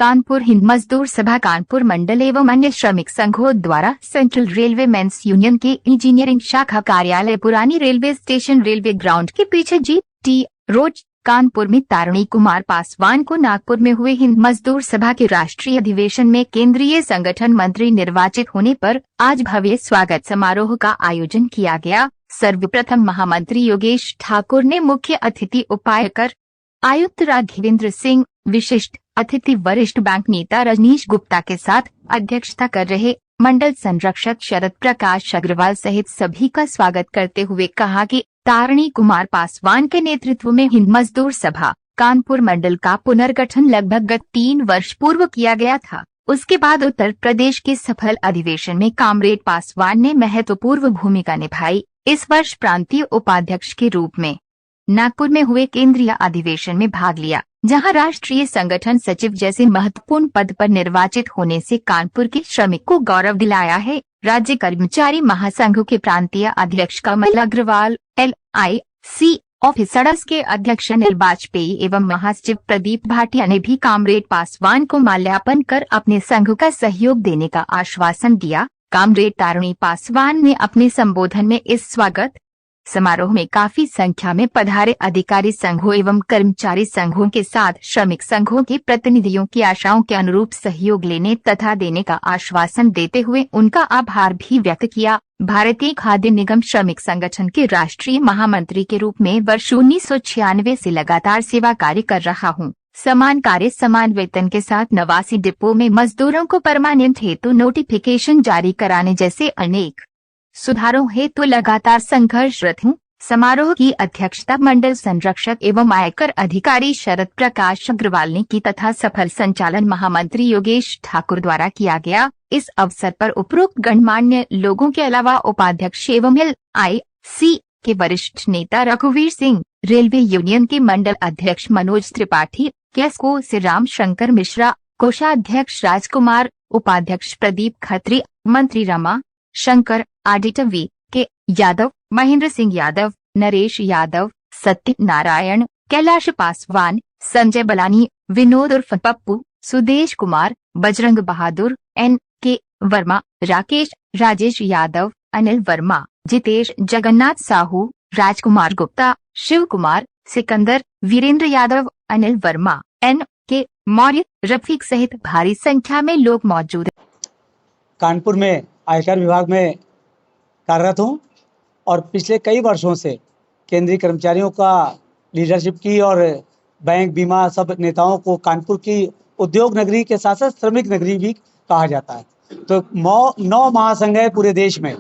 कानपुर हिंद मजदूर सभा कानपुर मंडल एवं अन्य श्रमिक संघों द्वारा सेंट्रल रेलवे मेंस यूनियन के इंजीनियरिंग शाखा कार्यालय पुरानी रेलवे स्टेशन रेलवे ग्राउंड के पीछे GT रोड कानपुर में तारिणी कुमार पासवान को नागपुर में हुए हिंद मजदूर सभा के राष्ट्रीय अधिवेशन में केंद्रीय संगठन मंत्री निर्वाचित होने पर आज भव्य स्वागत समारोह का आयोजन किया गया। सर्वप्रथम महामंत्री योगेश ठाकुर ने मुख्य अतिथि उपायुक्त आयुक्त राघवेंद्र सिंह, विशिष्ट अतिथि वरिष्ठ बैंक नेता रजनीश गुप्ता के साथ अध्यक्षता कर रहे मंडल संरक्षक शरद प्रकाश अग्रवाल सहित सभी का स्वागत करते हुए कहा कि तारिणी कुमार पासवान के नेतृत्व में हिंद मजदूर सभा कानपुर मंडल का पुनर्गठन लगभग 3 वर्ष पूर्व किया गया था। उसके बाद उत्तर प्रदेश के सफल अधिवेशन में कामरेड पासवान ने महत्वपूर्ण भूमिका निभाई। इस वर्ष प्रांतीय उपाध्यक्ष के रूप में नागपुर में हुए केंद्रीय अधिवेशन में भाग लिया, जहां राष्ट्रीय संगठन सचिव जैसे महत्वपूर्ण पद पर निर्वाचित होने से कानपुर के श्रमिक को गौरव दिलाया है। राज्य कर्मचारी महासंघ के प्रांतीय अध्यक्ष कमल अग्रवाल, LIC ऑफिसर्स के अध्यक्ष अनिल वाजपेयी एवं महासचिव प्रदीप भाटिया ने भी कामरेड पासवान को माल्यार्पण कर अपने संघ का सहयोग देने का आश्वासन दिया। कामरेड तारिणी पासवान ने अपने संबोधन में इस स्वागत समारोह में काफी संख्या में पधारे अधिकारी संघों एवं कर्मचारी संघों के साथ श्रमिक संघों के प्रतिनिधियों की आशाओं के अनुरूप सहयोग लेने तथा देने का आश्वासन देते हुए उनका आभार भी व्यक्त किया। भारतीय खाद्य निगम श्रमिक संगठन के राष्ट्रीय महामंत्री के रूप में वर्ष 1996 से लगातार सेवा कार्य कर रहा हूं। समान कार्य समान वेतन के साथ 89 डिपो में मजदूरों को परमानेंट हेतु नोटिफिकेशन जारी कराने जैसे अनेक सुधारों हेतु लगातार संघर्षरत हूँ। समारोह की अध्यक्षता मंडल संरक्षक एवं आयकर अधिकारी शरद प्रकाश अग्रवाल ने की तथा सफल संचालन महामंत्री योगेश ठाकुर द्वारा किया गया। इस अवसर पर उपरोक्त गणमान्य लोगों के अलावा उपाध्यक्ष एवं LIC के वरिष्ठ नेता रघुवीर सिंह, रेलवे यूनियन के मंडल अध्यक्ष मनोज त्रिपाठी, केस्को से राम शंकर मिश्रा, कोषाध्यक्ष राजकुमार, उपाध्यक्ष प्रदीप खत्री, मंत्री रमा शंकर, ऑडिटर VK यादव, महेंद्र सिंह यादव, नरेश यादव, सत्यनारायण, कैलाश पासवान, संजय बलानी, विनोद उर्फ पप्पू, सुदेश कुमार, बजरंग बहादुर, NK वर्मा, राकेश, राजेश यादव, अनिल वर्मा, जितेश, जगन्नाथ साहू, राजकुमार गुप्ता, शिव कुमार, सिकंदर, वीरेंद्र यादव, अनिल वर्मा, NK मौर्य, रफीक सहित भारी संख्या में लोग मौजूद। कानपुर में आयकर विभाग में कार्यरत हूँ और पिछले कई वर्षों से केंद्रीय कर्मचारियों का लीडरशिप की और बैंक बीमा सब नेताओं को कानपुर की उद्योग नगरी के साथ साथ श्रमिक नगरी भी कहा जाता है। तो 9 महासंघ है पूरे देश में।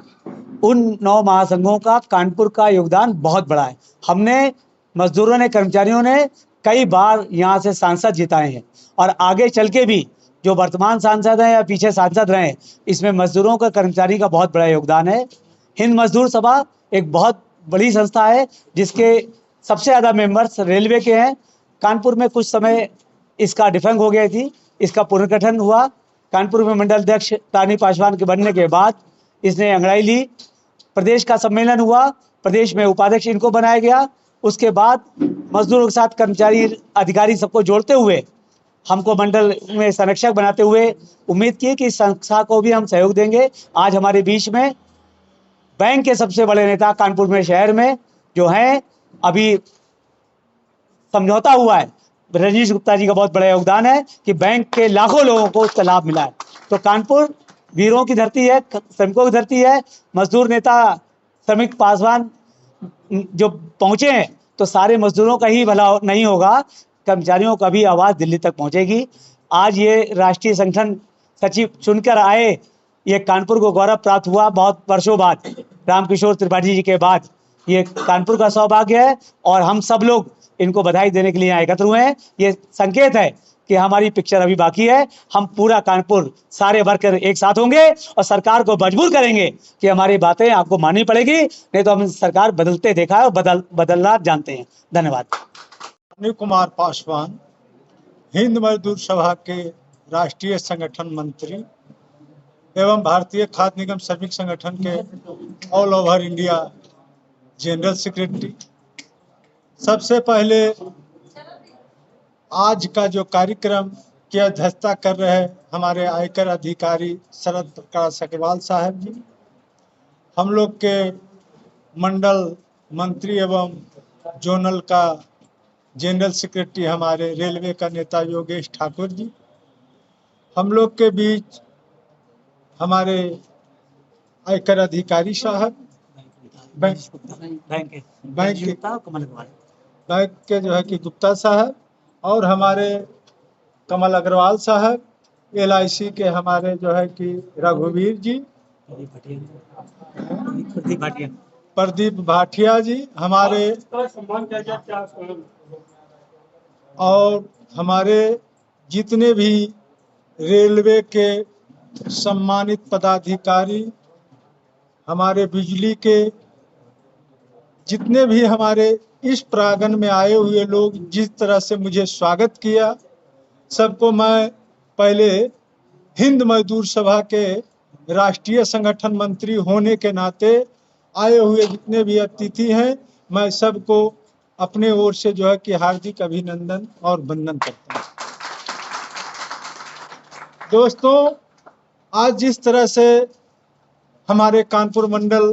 उन 9 महासंघों का कानपुर का योगदान बहुत बड़ा है। हमने मजदूरों ने, कर्मचारियों ने कई बार यहाँ से सांसद जिताए हैं और आगे चल के भी जो वर्तमान सांसद हैं या पीछे सांसद रहे, इसमें मजदूरों का, कर्मचारी का बहुत बड़ा योगदान है। हिंद मजदूर सभा एक बहुत बड़ी संस्था है जिसके सबसे ज़्यादा मेंबर्स रेलवे के हैं। कानपुर में कुछ समय इसका डिफंग हो गई थी, इसका पुनर्गठन हुआ। कानपुर में मंडल अध्यक्ष तारिणी पासवान के बनने के बाद इसने अंगड़ाई ली। प्रदेश का सम्मेलन हुआ, प्रदेश में उपाध्यक्ष इनको बनाया गया। उसके बाद मजदूरों के साथ कर्मचारी, अधिकारी सबको जोड़ते हुए हमको मंडल में संरक्षक बनाते हुए उम्मीद की कि संस्था को भी हम सहयोग देंगे। आज हमारे बीच में बैंक के सबसे बड़े नेता कानपुर में शहर में जो हैं, अभी समझौता हुआ है, रजनीश गुप्ता जी का बहुत बड़ा योगदान है कि बैंक के लाखों लोगों को उसका लाभ मिला है। तो कानपुर वीरों की धरती है, श्रमिकों की धरती है। मजदूर नेता श्रमिक पासवान जो पहुँचे हैं तो सारे मजदूरों का ही भला नहीं होगा, कर्मचारियों का भी आवाज़ दिल्ली तक पहुंचेगी। आज ये राष्ट्रीय संगठन सचिव चुनकर आए, ये कानपुर को गौरव प्राप्त हुआ बहुत वर्षों बाद। रामकिशोर त्रिपाठी जी के बाद ये कानपुर का सौभाग्य है और हम सब लोग इनको बधाई देने के लिए यहाँ एकत्र हुए हैं। ये संकेत है कि हमारी पिक्चर अभी बाकी है। हम पूरा कानपुर सारे वर्कर एक साथ होंगे और सरकार को मजबूर करेंगे कि हमारी बातें आपको माननी पड़ेगी, नहीं तो हम सरकार बदलते देखा है और बदलना जानते हैं। धन्यवाद। तारिणी कुमार पासवान हिंद मजदूर सभा के राष्ट्रीय संगठन मंत्री एवं भारतीय खाद्य निगम श्रमिक संगठन के all over India general secretary. सबसे पहले आज का जो कार्यक्रम की अध्यक्षता कर रहे हमारे आयकर अधिकारी शरद प्रकाश अग्रवाल साहब जी, हम लोग के मंडल मंत्री एवं जोनल का जनरल सेक्रेटरी हमारे रेलवे का नेता योगेश ठाकुर जी, हम लोग के बीच हमारे आयकर अधिकारी साहब, बैंक के जो है कि गुप्ता साहब, और हमारे कमल अग्रवाल साहब, LIC के हमारे जो है कि रघुवीर जी, प्रदीप भाटिया जी, हमारे और हमारे जितने भी रेलवे के सम्मानित पदाधिकारी, हमारे बिजली के जितने भी हमारे इस प्रांगण में आए हुए लोग, जिस तरह से मुझे स्वागत किया, सबको मैं पहले हिंद मजदूर सभा के राष्ट्रीय संगठन मंत्री होने के नाते आए हुए जितने भी अतिथि हैं, मैं सबको अपने ओर से जो है कि हार्दिक अभिनंदन और वंदन करता हूँ। दोस्तों, आज जिस तरह से हमारे कानपुर मंडल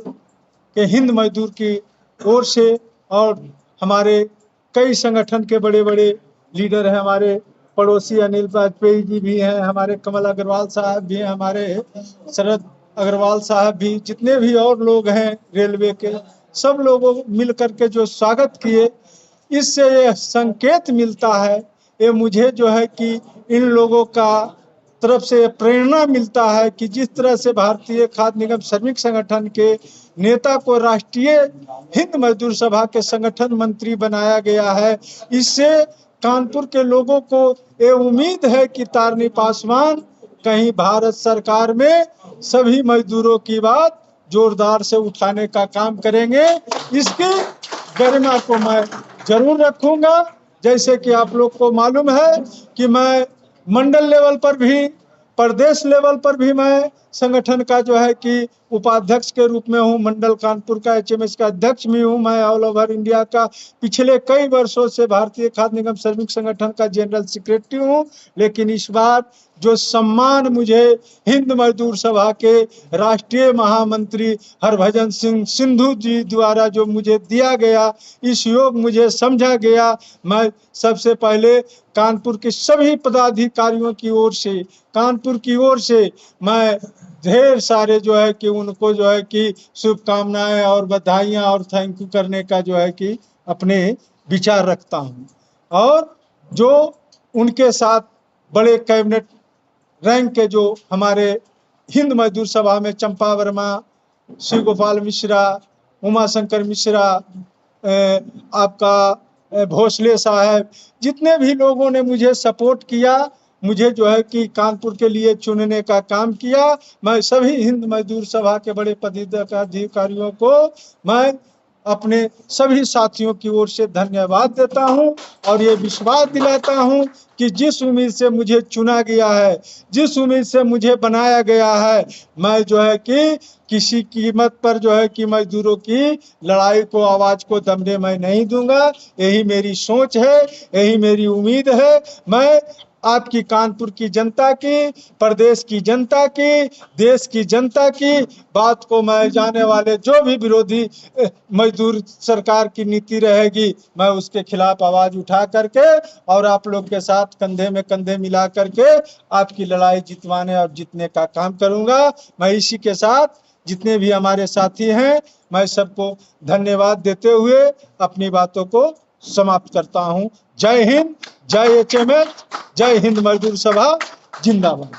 के हिंद मजदूर की ओर से और हमारे कई संगठन के बड़े बड़े लीडर हैं, हमारे पड़ोसी अनिल वाजपेयी जी भी हैं, हमारे कमल अग्रवाल साहब भी हैं, हमारे शरद अग्रवाल साहब भी, जितने भी और लोग हैं रेलवे के, सब लोगों मिल करके जो स्वागत किए, इससे ये संकेत मिलता है, ये मुझे जो है कि इन लोगों का तरफ से प्रेरणा मिलता है कि जिस तरह से भारतीय खाद्य निगम श्रमिक संगठन के नेता को राष्ट्रीय हिंद मजदूर सभा के संगठन मंत्री बनाया गया है, इससे कानपुर के लोगों को ये उम्मीद है कि तारनी पासवान कहीं भारत सरकार में सभी मजदूरों की बात जोरदार से उठाने का काम करेंगे। इसकी गरिमा को मैं जरूर रखूंगा। जैसे कि आप लोग को मालूम है कि मैं मंडल लेवल पर भी, प्रदेश लेवल पर भी मैं संगठन का जो है कि उपाध्यक्ष के रूप में हूँ। मंडल कानपुर का HMS का अध्यक्ष भी हूँ। मैं ऑल ओवर इंडिया का पिछले कई वर्षों से भारतीय खाद्य निगम श्रमिक संगठन का जनरल सेक्रेटरी हूँ। लेकिन इस बार जो सम्मान मुझे हिंद मजदूर सभा के राष्ट्रीय महामंत्री हरभजन सिंह सिंधु जी द्वारा जो मुझे दिया गया, इस योग मुझे समझा गया, मैं सबसे पहले कानपुर के सभी पदाधिकारियों की ओर से, कानपुर की ओर से मैं ढेर सारे जो है कि उनको जो है कि शुभकामनाएं और बधाइयां और थैंक यू करने का जो है कि अपने विचार रखता हूं। और जो उनके साथ बड़े कैबिनेट रैंक के जो हमारे हिंद मजदूर सभा में चंपा वर्मा, शिव गोपाल मिश्रा, उमाशंकर मिश्रा, आपका भोसले साहब, जितने भी लोगों ने मुझे सपोर्ट किया, मुझे जो है कि कानपुर के लिए चुनने का काम किया, मैं सभी हिंद मजदूर सभा के बड़े पदाधिकारियों को मैं अपने सभी साथियों की ओर से धन्यवाद देता हूं और ये विश्वास दिलाता हूं कि जिस उम्मीद से मुझे चुना गया है, जिस उम्मीद से मुझे बनाया गया है, मैं जो है कि किसी कीमत पर जो है कि मजदूरों की लड़ाई को, आवाज को दबने मैं नहीं दूंगा। यही मेरी सोच है, यही मेरी उम्मीद है। मैं आपकी कानपुर की जनता की, प्रदेश की जनता की, देश की जनता की बात को मैं जाने वाले जो भी विरोधी मजदूर सरकार की नीति रहेगी, मैं उसके खिलाफ आवाज उठा करके और आप लोग के साथ कंधे में कंधे मिला करके आपकी लड़ाई जितवाने और जीतने का काम करूंगा। मैं इसी के साथ जितने भी हमारे साथी हैं, मैं सबको धन्यवाद देते हुए अपनी बातों को समाप्त करता हूं। जय हिंद, जय HMS, जय हिंद मजदूर सभा, जिंदाबाद।